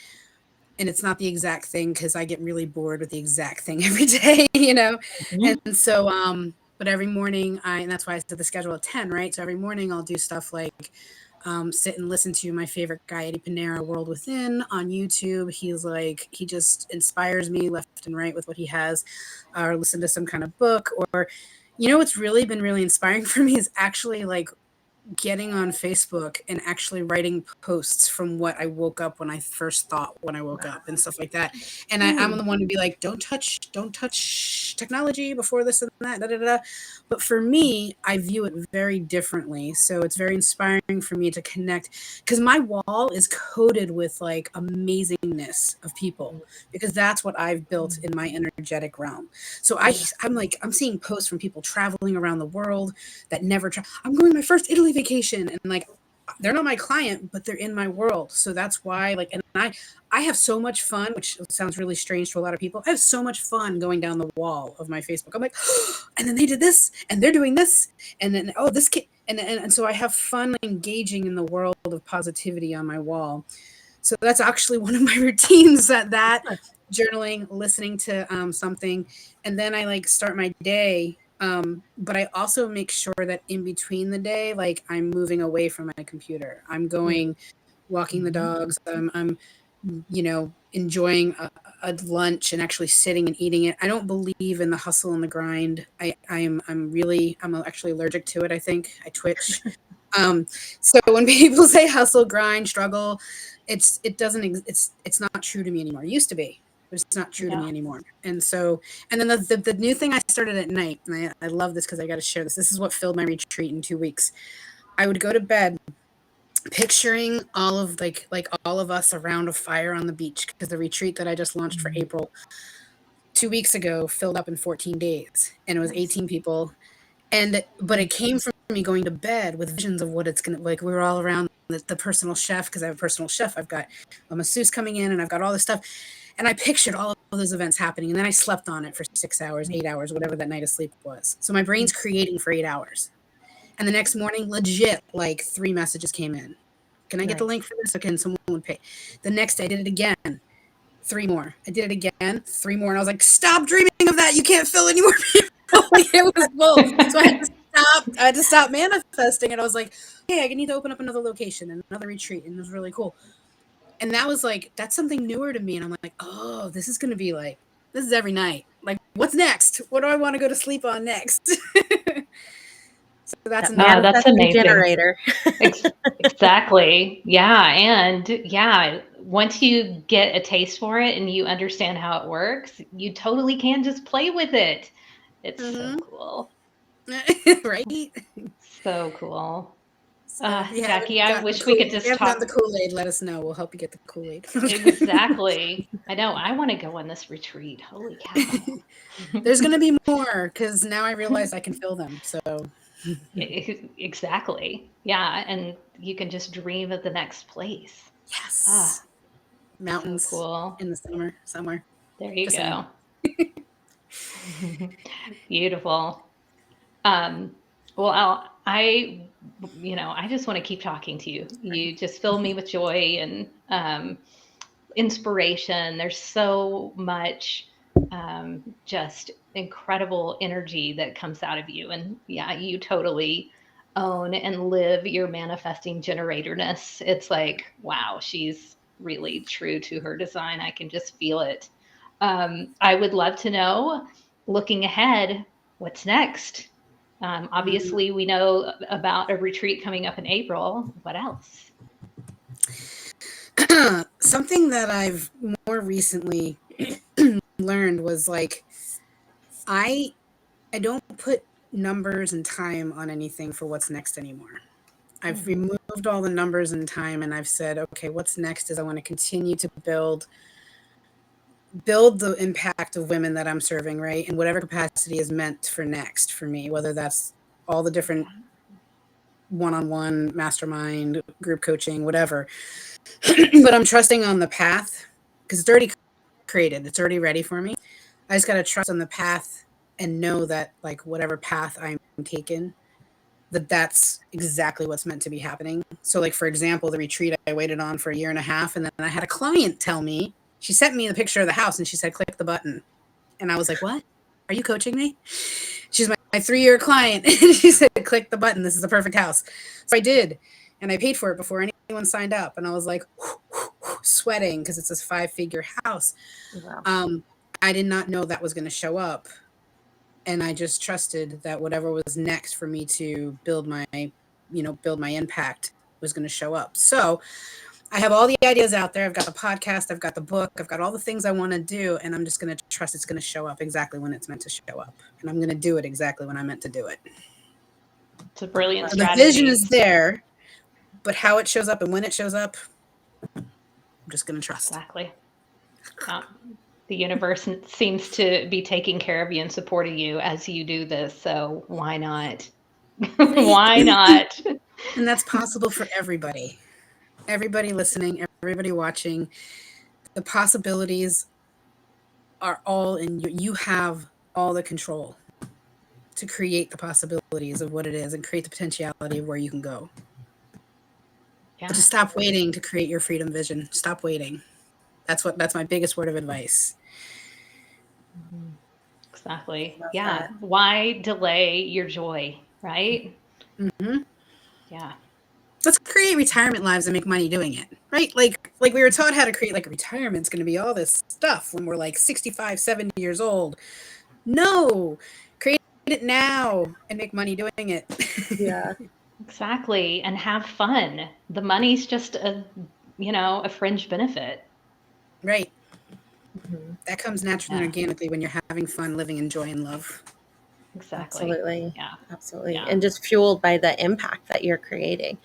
Speaker 2: And it's not the exact thing because I get really bored with the exact thing every day, you know? And so, but every morning and that's why I set the schedule at 10, right? So every morning I'll do stuff like sit and listen to my favorite guy, Eddie Panera, World Within on YouTube. He just inspires me left and right with what he has, or listen to some kind of book, or, you know, what's really been really inspiring for me is actually like getting on Facebook and actually writing posts from what I woke up when I first thought when I woke up and stuff like that. And I'm the one to be like, don't touch technology before this and that, da, da, da. But for me, I view it very differently. So it's very inspiring for me to connect because my wall is coated with like amazingness of people because that's what I've built in my energetic realm. So I'm seeing posts from people traveling around the world that never try. I'm going to my first Italy vacation, and like they're not my client, but they're in my world. So that's why, like, and I have so much fun, which sounds really strange to a lot of people. I have so much fun going down the wall of my Facebook. I'm like, oh, and then they did this, and they're doing this, and then oh, this kid, and so I have fun engaging in the world of positivity on my wall. So that's actually one of my routines. That journaling, listening to something, and then I like start my day. But I also make sure that in between the day, like I'm moving away from my computer. I'm going walking the dogs. I'm you know, enjoying a lunch and actually sitting and eating it. I don't believe in the hustle and the grind. I'm actually allergic to it. I think I twitch. So when people say hustle, grind, struggle, it's not true to me anymore. It used to be, but it's not true to me anymore. And so, and then the new thing I started at night, and I love this because I got to share this. This is what filled my retreat in 2 weeks. I would go to bed picturing all of like all of us around a fire on the beach because the retreat that I just launched for April 2 weeks ago filled up in 14 days and it was 18 people. But it came from me going to bed with visions of what it's gonna like. We were all around the personal chef because I have a personal chef. I've got a masseuse coming in, and I've got all this stuff. And I pictured all of those events happening, and then I slept on it for 6 hours, 8 hours, whatever that night of sleep was. So my brain's creating for 8 hours. And the next morning, legit, like 3 messages came in. Can I get the link for this? Okay, and someone would pay. The next day, I did it again. 3 more. I did it again. 3 more. And I was like, stop dreaming of that. You can't fill any more people. It was full. So I had to stop manifesting. And I was like, hey, I need to open up another location and another retreat. And it was really cool. And that was like, that's something newer to me. And I'm like, oh, this is going to be like, this is every night. Like, what's next? What do I want to go to sleep on next? So that's
Speaker 3: that's amazing.
Speaker 1: Generator.
Speaker 3: Exactly. Yeah. And yeah, once you get a taste for it and you understand how it works, you totally can just play with it. It's so cool.
Speaker 2: Right?
Speaker 3: So cool.
Speaker 2: So if you
Speaker 3: Jackie,
Speaker 2: haven't
Speaker 3: I
Speaker 2: gotten the
Speaker 3: wish we could
Speaker 2: Kool, if you
Speaker 3: just
Speaker 2: haven't gotten
Speaker 3: talk.
Speaker 2: the Kool-Aid, let us know. We'll help you get the Kool-Aid.
Speaker 3: Exactly. I know. I want to go on this retreat. Holy cow.
Speaker 2: There's gonna be more because now I realize I can feel them. So
Speaker 3: Exactly. Yeah. And you can just dream of the next place. Ah,
Speaker 2: yes,
Speaker 3: so
Speaker 2: mountains
Speaker 3: cool.
Speaker 2: in the summer somewhere.
Speaker 3: There you
Speaker 2: Just saying.
Speaker 3: go. Beautiful. Um, well, I just want to keep talking to you. You just fill me with joy and inspiration. There's so much just incredible energy that comes out of you. And yeah, you totally own and live your manifesting generatorness. It's like, wow, she's really true to her design. I can just feel it. I would love to know, looking ahead, what's next? Obviously, we know about a retreat coming up in April. What else?
Speaker 2: Something that I've more recently learned was like I I don't put numbers and time on anything for what's next anymore. I've
Speaker 3: Mhm.
Speaker 2: removed all the numbers and time and I've said, okay, what's next is I want to continue to build the impact of women that I'm serving, right? In whatever capacity is meant for next for me, whether that's all the different one-on-one, mastermind, group coaching, whatever. But I'm trusting on the path because it's already created. It's already ready for me. I just got to trust on the path and know that like whatever path I'm taking, that's exactly what's meant to be happening. So like for example, the retreat I waited on for a year and a half and then I had a client tell me, she sent me the picture of the house and she said click the button. And I was like, "What? Are you coaching me?" She's my 3-year client. And she said, "Click the button. This is the perfect house." So I did. And I paid for it before anyone signed up. And I was like, sweating because it's this 5-figure house.
Speaker 1: Wow.
Speaker 2: Um, I did not know that was going to show up. And I just trusted that whatever was next for me to build my impact was going to show up. So I have all the ideas out there. I've got the podcast, I've got the book, I've got all the things I want to do. And I'm just going to trust it's going to show up exactly when it's meant to show up. And I'm going to do it exactly when I meant to do it.
Speaker 3: It's a brilliant
Speaker 2: So the vision
Speaker 3: strategy.
Speaker 2: is there, but how it shows up and when it shows up, I'm just going to trust.
Speaker 3: Exactly. Yeah. The universe seems to be taking care of you and supporting you as you do this. So why not?
Speaker 2: Right.
Speaker 3: Why not?
Speaker 2: And that's possible for everybody. Everybody listening, everybody watching. The possibilities are all in you. You have all the control to create the possibilities of what it is and create the potentiality of where you can go. But
Speaker 3: Yeah,
Speaker 2: just stop waiting to create your freedom vision. Stop waiting. That's my biggest word of advice.
Speaker 3: exactly.
Speaker 1: Love
Speaker 3: Yeah.
Speaker 1: that.
Speaker 3: Why delay your joy, right?
Speaker 2: Mm-hmm.
Speaker 3: Yeah.
Speaker 2: Let's create retirement lives and make money doing it, right? Like we were taught how to create like retirement's going to be all this stuff when we're like 65, 70 years old. No, create it now and make money doing it.
Speaker 1: Yeah.
Speaker 3: Exactly. And have fun. The money's just a fringe benefit.
Speaker 2: Right.
Speaker 1: Mhm.
Speaker 2: That comes naturally and
Speaker 3: Yeah,
Speaker 2: organically when you're having fun, living in joy and love.
Speaker 3: exactly.
Speaker 1: Absolutely.
Speaker 3: Yeah.
Speaker 1: Absolutely.
Speaker 3: Yeah.
Speaker 1: And just fueled by the impact that you're creating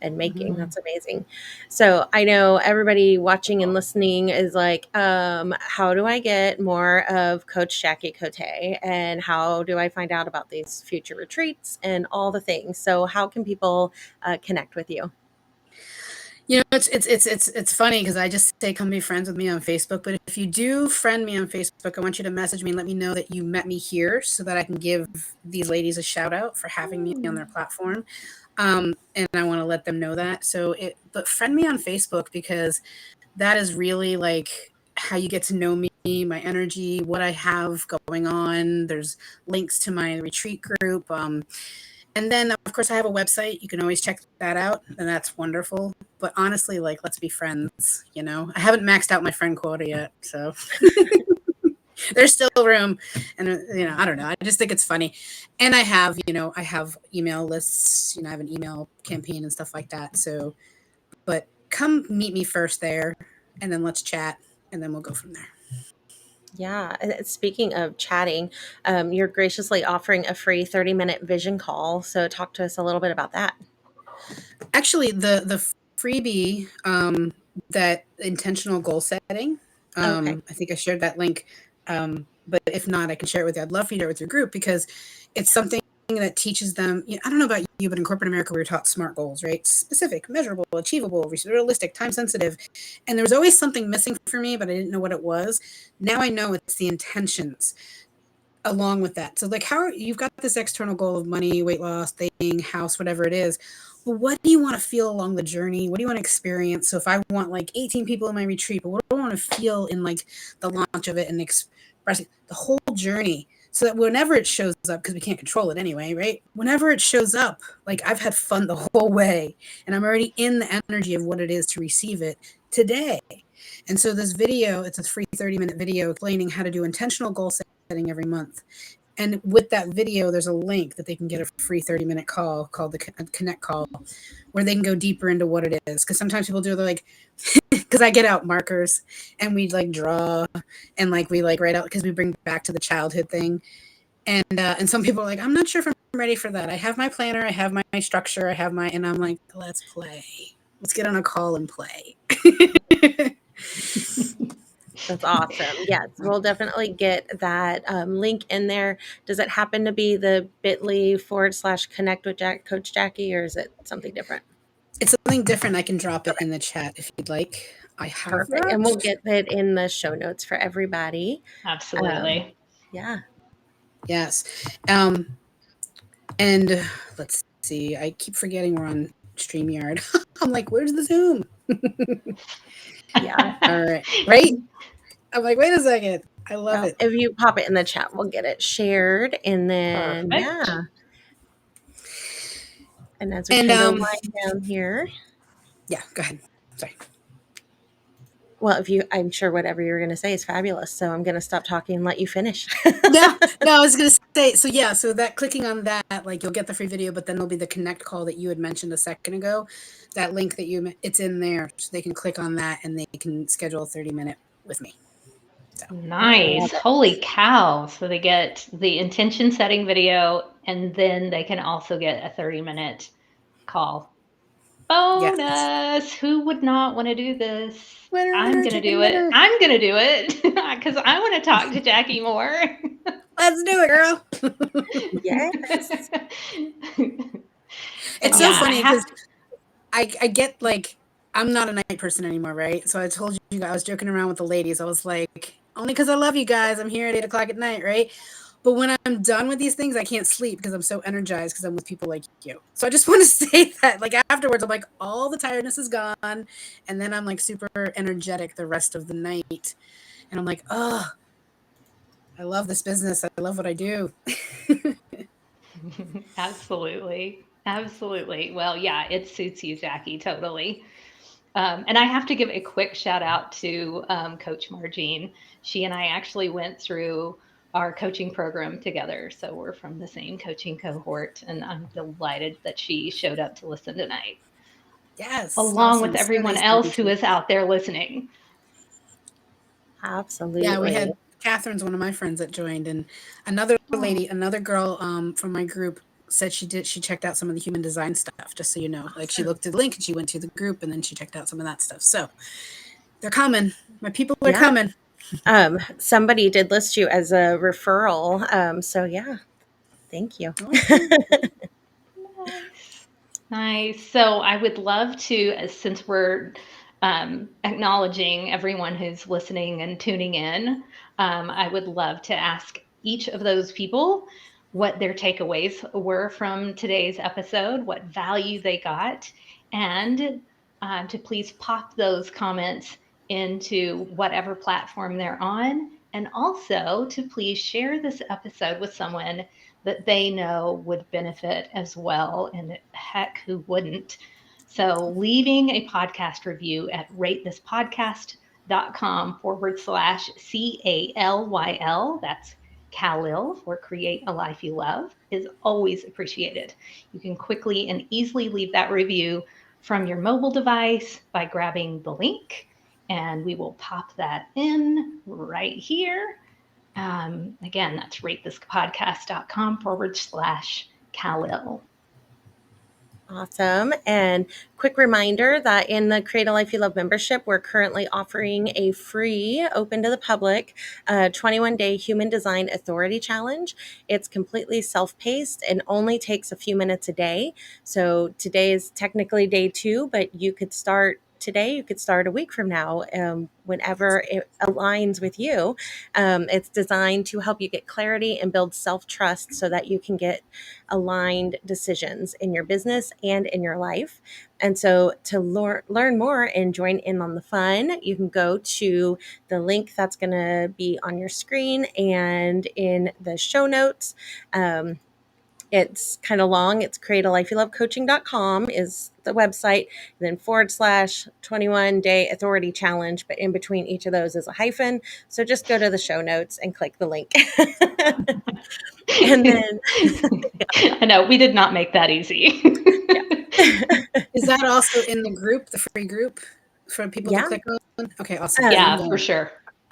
Speaker 1: and making.
Speaker 2: Mm-hmm.
Speaker 3: Mhm.
Speaker 1: That's amazing. So I know everybody watching and listening is like, how do I get more of Coach Jackie Cote? And how do I find out about these future retreats and all the things? So how can people connect with you?
Speaker 2: You know, it's funny because I just say come be friends with me on Facebook. But if you do friend me on Facebook, I want you to message me and let me know that you met me here so that I can give these ladies a shout out for having me on their platform. And I want to let them know that. But friend me on Facebook because that is really like how you get to know me, my energy, what I have going on. There's links to my retreat group. And then, of course, I have a website. You can always check that out, and that's wonderful. But honestly, like, let's be friends. I haven't maxed out my friend quota yet, so there's still room. And I don't know. I just think it's funny. And I have email lists. I have an email campaign and stuff like that. So, but come meet me first there. and then let's chat, and then we'll go from there.
Speaker 1: Yeah. Speaking of chatting, you're graciously offering a free 30-minute vision call. So talk to us a little bit about that.
Speaker 2: Actually, the freebie, that intentional goal setting,
Speaker 1: Okay.
Speaker 2: I think I shared that link. But if not, I can share it with you. I'd love for you to share it with your group because it's something that teaches them. I don't know about you, but in corporate America, we were taught SMART goals, right? Specific, measurable, achievable, realistic, time sensitive. And there was always something missing for me, but I didn't know what it was. Now I know it's the intentions along with that. So like you've got this external goal of money, weight loss, thing, house, whatever it is. Well, what do you want to feel along the journey? What do you want to experience? So if I want like 18 people in my retreat, but what do I want to feel in like the launch of it and expressing the whole journey? So that whenever it shows up, because we can't control it anyway, right? Whenever it shows up, like I've had fun the whole way and I'm already in the energy of what it is to receive it today. And so this video, it's a free 30-minute video explaining how to do intentional goal setting every month. And with that video, there's a link that they can get a free 30-minute call called the Connect call, where they can go deeper into what it is. Because sometimes people do, they're like, because I get out markers and we like draw and like we like write out because we bring back to the childhood thing. And some people are like, I'm not sure if I'm ready for that. I have my planner, I have my structure, and I'm like, let's play. Let's get on a call and play.
Speaker 1: That's awesome. Yes, we'll definitely get that link in there. Does it happen to be the bit.ly/connect with Coach Jackie, or is it something different?
Speaker 2: It's something different. I can drop it in the chat if you'd like. I have
Speaker 1: Perfect. And
Speaker 2: that.
Speaker 1: we'll get it in the show notes for everybody.
Speaker 3: Absolutely.
Speaker 1: Yeah.
Speaker 2: Yes. And let's see. I keep forgetting we're on StreamYard. I'm like, where's the Zoom?
Speaker 1: Yeah.
Speaker 2: All right. Right? I'm like, wait a second. I love
Speaker 1: Well,
Speaker 2: it.
Speaker 1: if you pop it in the chat, we'll get it shared. And then,
Speaker 3: Perfect.
Speaker 1: yeah. And as we
Speaker 2: And
Speaker 1: kind of wind down here,
Speaker 2: yeah, go ahead. Sorry.
Speaker 1: well, I'm sure whatever you're going to say is fabulous. So I'm going to stop talking and let you finish.
Speaker 2: No, I was gonna say, so yeah, so that clicking on that, like you'll get the free video, but then there'll be the connect call that you had mentioned a second ago. That link that it's in there, so they can click on that and they can schedule a 30-minute with me. So
Speaker 1: I love
Speaker 3: Nice.
Speaker 1: it.
Speaker 3: Holy cow. So they get the intention setting video and then they can also get a 30-minute call.
Speaker 2: yes,
Speaker 3: Bonus. Who would not want to do this?
Speaker 2: winner,
Speaker 3: I'm
Speaker 2: winner,
Speaker 3: going to
Speaker 2: chicken
Speaker 3: do it.
Speaker 2: dinner.
Speaker 3: I'm going to do it because I want to talk to Jackie more.
Speaker 2: Let's do it, girl.
Speaker 1: Yes.
Speaker 2: It's so
Speaker 3: Yeah, I
Speaker 2: funny
Speaker 3: have.
Speaker 2: because I get like I'm not a night person anymore, right? So I told you I was joking around with the ladies. I was like, only because I love you guys, I'm here at 8 o'clock at night, right? But when I'm done with these things, I can't sleep because I'm so energized because I'm with people like you. So I just want to say that, like afterwards, I'm like, all the tiredness is gone, and then I'm like super energetic the rest of the night, and I'm like, oh, I love this business. I love what I do.
Speaker 3: Absolutely. Absolutely. Well, yeah, it suits you, Jackie, totally. And I have to give a quick shout out to Coach Margine. She and I actually went through our coaching program together. So we're from the same coaching cohort, and I'm delighted that she showed up to listen tonight,
Speaker 2: Yes,
Speaker 3: along with
Speaker 2: awesome. So
Speaker 3: everyone
Speaker 2: nice to
Speaker 3: else
Speaker 2: meet
Speaker 3: who
Speaker 2: you.
Speaker 3: is out there listening.
Speaker 2: Yeah, we
Speaker 1: Absolutely.
Speaker 2: had Catherine's one of my friends that joined, and another
Speaker 3: Oh,
Speaker 2: lady, another girl from my group said she checked out some of the human design stuff, just so you know. Like she
Speaker 1: Awesome.
Speaker 2: looked at the link and she went to the group and then she checked out some of that stuff. So they're coming. My people are
Speaker 1: Yeah.
Speaker 2: coming.
Speaker 1: Somebody did list you as a referral. So yeah, thank you.
Speaker 2: Awesome.
Speaker 3: nice. Nice. So I would love to, since we're acknowledging everyone who's listening and tuning in, I would love to ask each of those people what their takeaways were from today's episode, what value they got, and to please pop those comments into whatever platform they're on. And also to please share this episode with someone that they know would benefit as well. And heck, who wouldn't? So, leaving a podcast review at ratethispodcast.com/CALYL, that's Calil for Create a Life You Love, is always appreciated. You can quickly and easily leave that review from your mobile device by grabbing the link And we will pop that in right here. Again, that's ratethispodcast.com/Khalil.
Speaker 1: Awesome. And quick reminder that in the Create a Life You Love membership, we're currently offering a free, open to the public, 21-day human design authority challenge. It's completely self-paced and only takes a few minutes a day. So today is technically day 2, but you could start today, you could start a week from now, whenever it aligns with you. It's designed to help you get clarity and build self-trust so that you can get aligned decisions in your business and in your life. And so to learn more and join in on the fun, you can go to the link that's going to be on your screen and in the show notes. It's kind of long. It's createalifeyoulovecoaching.com is the website, then /21-day authority challenge. But in between each of those is a hyphen. So just go to the show notes and click the link. And then
Speaker 3: I know we did not make that easy.
Speaker 2: Is that also in the group, the free group for people to click on? Okay, awesome.
Speaker 3: Yeah, for sure.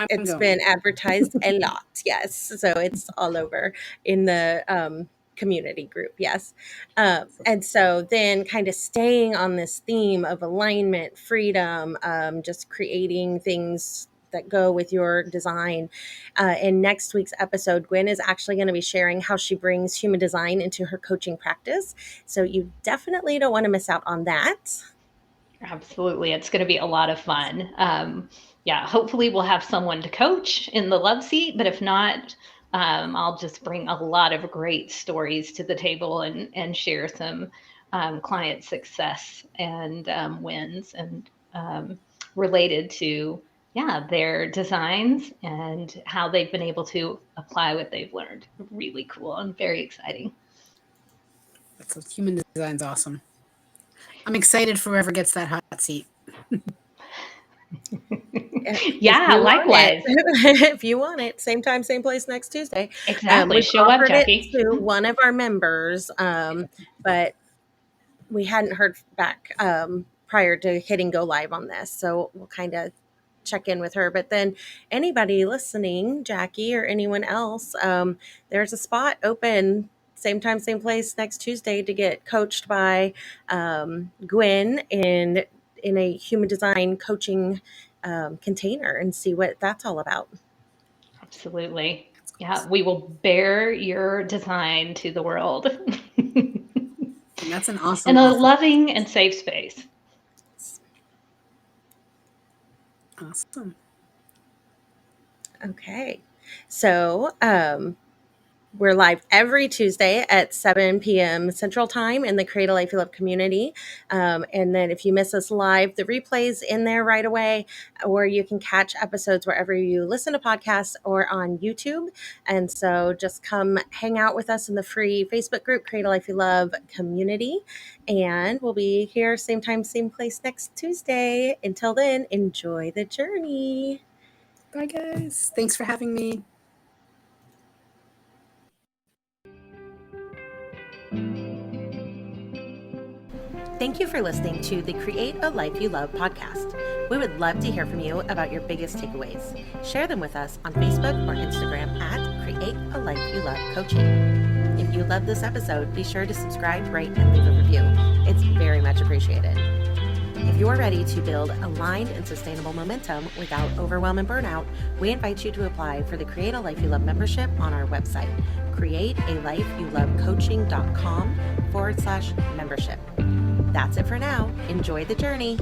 Speaker 1: It's been advertised a lot. Yes. So it's all over in the community group. Yes. And so then kind of staying on this theme of alignment, freedom, just creating things that go with your design. In next week's episode, Gwen is actually going to be sharing how she brings human design into her coaching practice. So you definitely don't want to miss out on that.
Speaker 3: Absolutely. It's going to be a lot of fun. Yeah, hopefully we'll have someone to coach in the love seat, but if not, I'll just bring a lot of great stories to the table and share some client success and wins and related to their designs and how they've been able to apply what they've learned. Really cool and very exciting.
Speaker 2: That's human design's awesome. I'm excited for whoever gets that hot seat.
Speaker 3: Yeah, likewise.
Speaker 1: If you want it, same time, same place next Tuesday.
Speaker 3: Exactly.
Speaker 1: We've
Speaker 3: Show up,
Speaker 1: offered
Speaker 3: Jackie.
Speaker 1: it to one of our members, but we hadn't heard back prior to hitting go live on this. So we'll kind of check in with her. But then anybody listening, Jackie or anyone else, there's a spot open, same time, same place next Tuesday to get coached by Gwen in a human design coaching container and see what that's all about.
Speaker 3: Absolutely. Yeah, we will bear your design to the world.
Speaker 2: That's an awesome
Speaker 3: in a
Speaker 2: offer.
Speaker 3: loving and safe space.
Speaker 2: Awesome.
Speaker 1: Okay. So we're live every Tuesday at 7 p.m. Central Time in the Create a Life You Love community. And then if you miss us live, the replay's in there right away, or you can catch episodes wherever you listen to podcasts or on YouTube. And so just come hang out with us in the free Facebook group, Create a Life You Love community. And we'll be here same time, same place next Tuesday. Until then, enjoy the journey.
Speaker 2: Bye, guys. Thanks for having me.
Speaker 1: Thank you for listening to the Create a Life You Love podcast. We would love to hear from you about your biggest takeaways. Share them with us on Facebook or Instagram at Create a Life You Love Coaching. If you love this episode, be sure to subscribe, rate, and leave a review. It's very much appreciated. If you're ready to build aligned and sustainable momentum without overwhelm and burnout, we invite you to apply for the Create a Life You Love membership on our website, createalifeyoulovecoaching.com/membership. That's it for now. Enjoy the journey.